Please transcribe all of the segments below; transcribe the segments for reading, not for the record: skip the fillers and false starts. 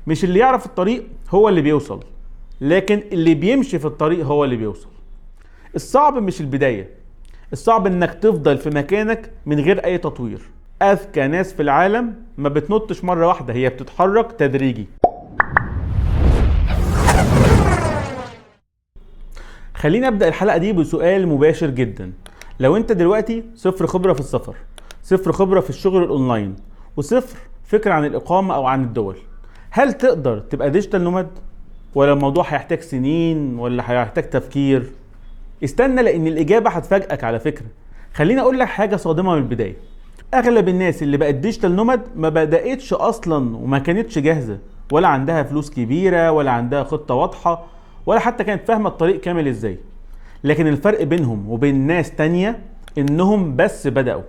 مش اللي يعرف الطريق هو اللي بيوصل، لكن اللي بيمشي في الطريق هو اللي بيوصل. الصعب مش البداية، الصعب انك تفضل في مكانك من غير اي تطوير. اذكى ناس في العالم ما بتنطش مرة واحدة، هي بتتحرك تدريجي. خليني ابدأ الحلقة دي بسؤال مباشر جدا. لو انت دلوقتي صفر خبرة في السفر، صفر خبرة في الشغل الاونلاين، وصفر فكرة عن الاقامة او عن الدول، هل تقدر تبقى ديجيتال نوماد؟ ولا الموضوع هيحتاج سنين ولا هيحتاج تفكير؟ استنى، لان الاجابة هتفاجئك على فكرة. خليني اقول لك حاجة صادمة من البداية. اغلب الناس اللي بقت ديجيتال نوماد ما بدأتش اصلا وما كانتش جاهزة، ولا عندها فلوس كبيرة، ولا عندها خطة واضحة، ولا حتى كانت فاهمة الطريق كامل ازاي. لكن الفرق بينهم وبين ناس تانية انهم بس بدأوا.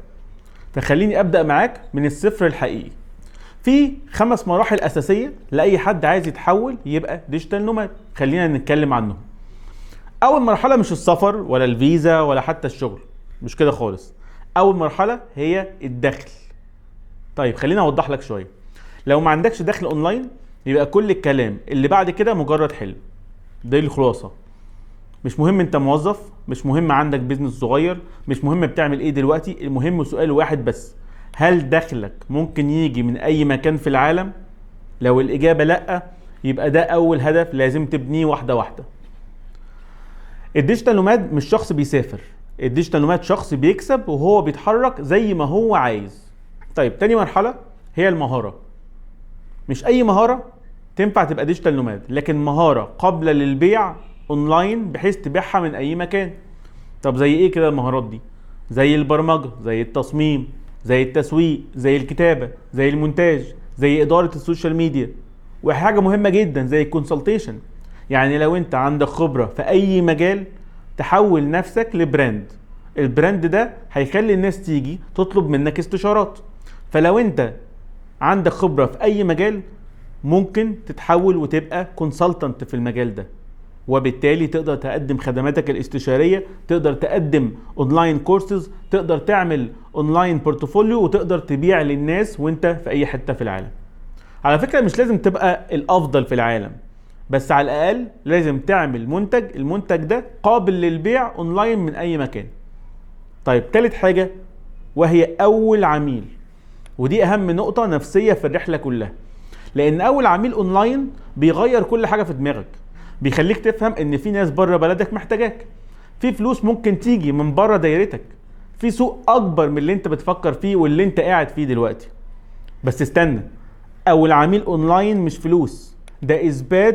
فخليني ابدأ معاك من الصفر الحقيقي. في 5 مراحل اساسية لاي حد عايز يتحول يبقى ديجيتال نوماد. خلينا نتكلم عنهم. اول مرحلة مش السفر ولا الفيزا ولا حتى الشغل، مش كده خالص. اول مرحلة هي الدخل. طيب خليني اوضح لك شوية. لو ما عندكش دخل اونلاين يبقى كل الكلام اللي بعد كده مجرد حلم. دي الخلاصة. مش مهم انت موظف، مش مهم عندك بيزنس صغير، مش مهم بتعمل ايه دلوقتي، المهم سؤال واحد بس: هل دخلك ممكن يجي من اي مكان في العالم؟ لو الاجابة لا، يبقى ده اول هدف لازم تبنيه واحدة واحدة. الديجيتال نوماد مش شخص بيسافر، الديجيتال نوماد شخص بيكسب وهو بيتحرك زي ما هو عايز. طيب تاني مرحلة هي المهارة. مش اي مهارة تنفع تبقى ديجيتال نوماد، لكن مهارة قابلة للبيع اونلاين بحيث تبيعها من اي مكان. طب زي ايه كده المهارات دي؟ زي البرمجة، زي التصميم، زي التسويق، زي الكتابة، زي المونتاج، زي ادارة السوشيال ميديا، وحاجة مهمة جدا زي الكونسلتيشن. يعني لو انت عندك خبرة في اي مجال تحول نفسك لبراند، البراند ده هيخلي الناس تيجي تطلب منك استشارات. فلو انت عندك خبرة في اي مجال ممكن تتحول وتبقى كونسلتنت في المجال ده، وبالتالي تقدر تقدم خدماتك الاستشارية، تقدر تقدم اونلاين كورسز، تقدر تعمل اونلاين بورتفوليو، وتقدر تبيع للناس وانت في اي حتة في العالم. على فكرة مش لازم تبقى الافضل في العالم، بس على الاقل لازم تعمل منتج، المنتج ده قابل للبيع اونلاين من اي مكان. طيب تالت حاجة وهي اول عميل، ودي اهم نقطة نفسية في الرحلة كلها. لان اول عميل اونلاين بيغير كل حاجة في دماغك، بيخليك تفهم ان في ناس بره بلدك محتاجاك، في فلوس ممكن تيجي من بره دايرتك، في سوق اكبر من اللي انت بتفكر فيه واللي انت قاعد فيه دلوقتي. بس استنى، اول عميل اونلاين مش فلوس، ده اثبات